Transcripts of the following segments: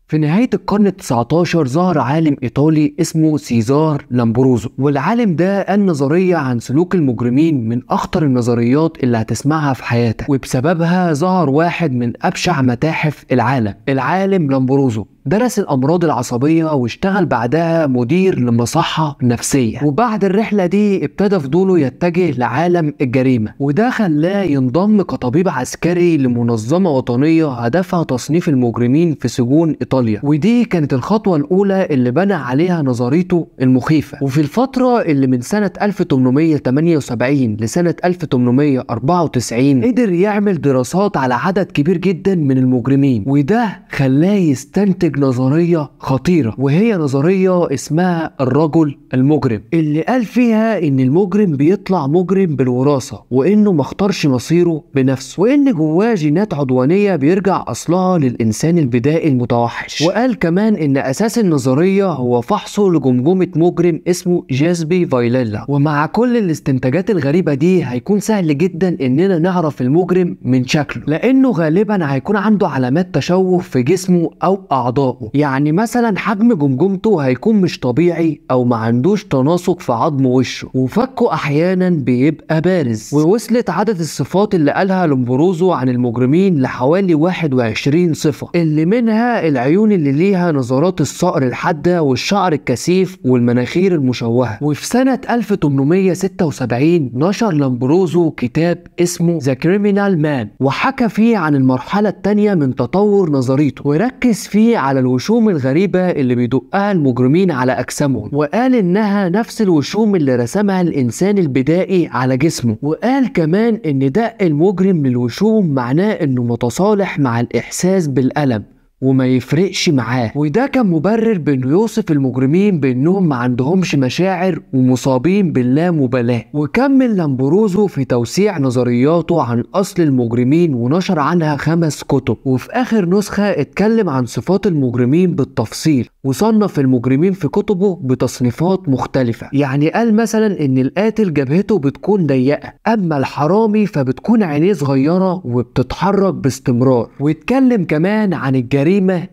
في نهاية القرن ال19 ظهر عالم إيطالي اسمه سيزار لامبروزو، والعالم ده قال نظرية عن سلوك المجرمين من أخطر النظريات اللي هتسمعها في حياتك، وبسببها ظهر واحد من أبشع متاحف العالم. العالم لامبروزو درس الأمراض العصبية واشتغل بعدها مدير لمصحة نفسية، وبعد الرحلة دي ابتدى فضوله يتجه لعالم الجريمة، وده خلاه ينضم كطبيب عسكري لمنظمة وطنية هدفها تصنيف المجرمين في سجون إيطاليا، ودي كانت الخطوة الأولى اللي بنى عليها نظريته المخيفة. وفي الفترة اللي من سنة 1878 لسنة 1894 قدر يعمل دراسات على عدد كبير جدا من المجرمين، وده خلاه يستنتج نظرية خطيرة، وهي نظرية اسمها الرجل المجرم، اللي قال فيها ان المجرم بيطلع مجرم بالوراثة، وانه مختارش مصيره بنفسه، وان جواه جينات عدوانية بيرجع اصلها للانسان البدائي المتوحش. وقال كمان ان اساس النظرية هو فحصه لجمجمة مجرم اسمه جازبي فايليلا. ومع كل الاستنتاجات الغريبة دي هيكون سهل جدا اننا نعرف المجرم من شكله، لانه غالبا هيكون عنده علامات تشوه في جسمه او اعضائه، يعني مثلا حجم جمجمته هيكون مش طبيعي او ما عندوش تناسق في عظم وشه، وفكه احيانا بيبقى بارز. ووصلت عدد الصفات اللي قالها لامبروزو عن المجرمين لحوالي 21 صفة، اللي منها العيون اللي ليها نظرات الصقر الحادة والشعر الكثيف والمناخير المشوهة. وفي سنة 1876 نشر لامبروزو كتاب اسمه ذا كريمينال مان، وحكى فيه عن المرحلة الثانية من تطور نظريته، وركز فيه على الوشوم الغريبة اللي بيدقها المجرمين على أجسامهم، وقال إنها نفس الوشوم اللي رسمها الإنسان البدائي على جسمه. وقال كمان إن دق المجرم للوشوم معناه إنه متصالح مع الإحساس بالألم وما يفرقش معاه، وده كان مبرر بانه يوصف المجرمين بانهم ما عندهمش مشاعر ومصابين باللامبالاة. وكمل لامبروزو في توسيع نظرياته عن اصل المجرمين ونشر عنها 5 كتب، وفي اخر نسخة اتكلم عن صفات المجرمين بالتفصيل، وصنف المجرمين في كتبه بتصنيفات مختلفة. يعني قال مثلا ان القاتل جبهته بتكون ضيقة، اما الحرامي فبتكون عينيه صغيرة وبتتحرك باستمرار. واتكلم كمان عن الجريمة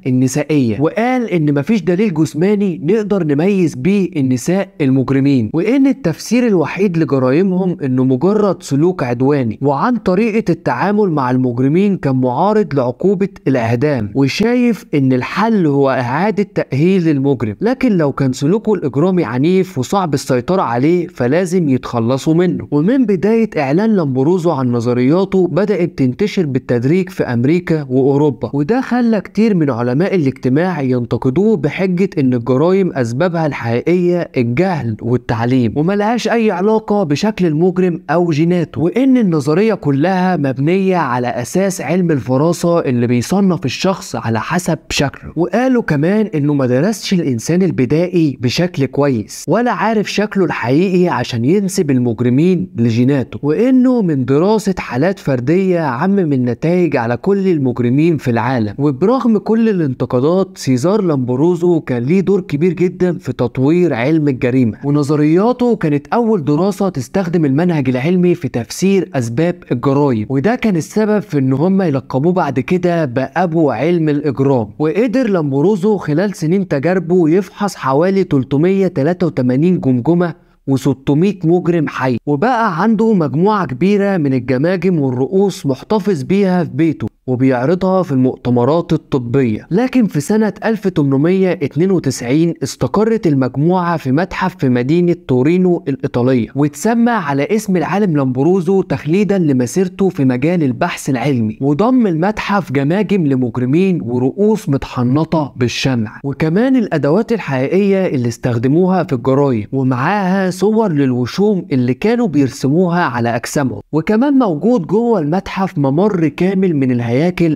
النسائية، وقال ان مفيش دليل جسماني نقدر نميز بيه النساء المجرمين، وان التفسير الوحيد لجرائمهم انه مجرد سلوك عدواني، وعن طريقة التعامل مع المجرمين كان معارض لعقوبة الاعدام، وشايف ان الحل هو اعادة تأهيل المجرم، لكن لو كان سلوكه الاجرامي عنيف وصعب السيطرة عليه فلازم يتخلصوا منه. ومن بداية اعلان لامبروزو عن نظرياته بدأت تنتشر بالتدريج في امريكا واوروبا، وده خلى كتير من علماء الاجتماع ينتقدوه بحجة ان الجرائم اسبابها الحقيقية الجهل والتعليم، وملهاش اي علاقة بشكل المجرم او جيناته، وان النظرية كلها مبنية على اساس علم الفراسة اللي بيصنف الشخص على حسب شكله. وقالوا كمان انه ما درسش الانسان البدائي بشكل كويس ولا عارف شكله الحقيقي عشان ينسب المجرمين لجيناته، وانه من دراسة حالات فردية عمم النتائج على كل المجرمين في العالم. وبرغم كل الانتقادات سيزار لامبروزو كان ليه دور كبير جدا في تطوير علم الجريمة، ونظرياته كانت اول دراسة تستخدم المنهج العلمي في تفسير اسباب الجرائم، وده كان السبب في ان هم يلقبوه بعد كده بأبو علم الاجرام. وقدر لامبروزو خلال سنين تجاربه يفحص حوالي 383 جمجمة و600 مجرم حي، وبقى عنده مجموعة كبيرة من الجماجم والرؤوس محتفظ بيها في بيته وبيعرضها في المؤتمرات الطبية. لكن في سنة 1892 استقرت المجموعة في متحف في مدينة تورينو الإيطالية، واتسمى على اسم العالم لامبروزو تخليدا لمسيرته في مجال البحث العلمي، وضم المتحف جماجم لمجرمين ورؤوس متحنطة بالشمع، وكمان الأدوات الحقيقية اللي استخدموها في الجرايم، ومعاها صور للوشوم اللي كانوا بيرسموها على أجسامهم. وكمان موجود جوه المتحف ممر كامل من الهياكل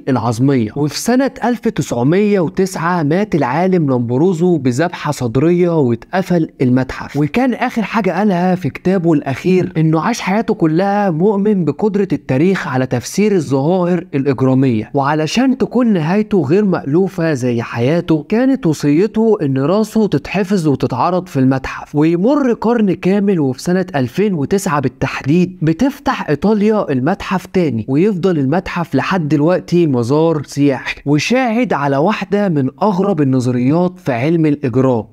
العظمية. وفي سنة 1909 مات العالم لامبروزو بذبحة صدرية واتقفل المتحف، وكان آخر حاجة قالها في كتابه الأخير إنه عاش حياته كلها مؤمن بقدرة التاريخ على تفسير الظواهر الإجرامية، وعلشان تكون نهايته غير مألوفة زي حياته كانت وصيته إن راسه تتحفظ وتتعرض في المتحف. ويمر قرن كامل وفي سنة 2009 بالتحديد بتفتح إيطاليا المتحف تاني، ويفضل المتحف لحد دلوقتي دلوقتي مزار سياحي وشاهد على واحدة من أغرب النظريات في علم الإجرام،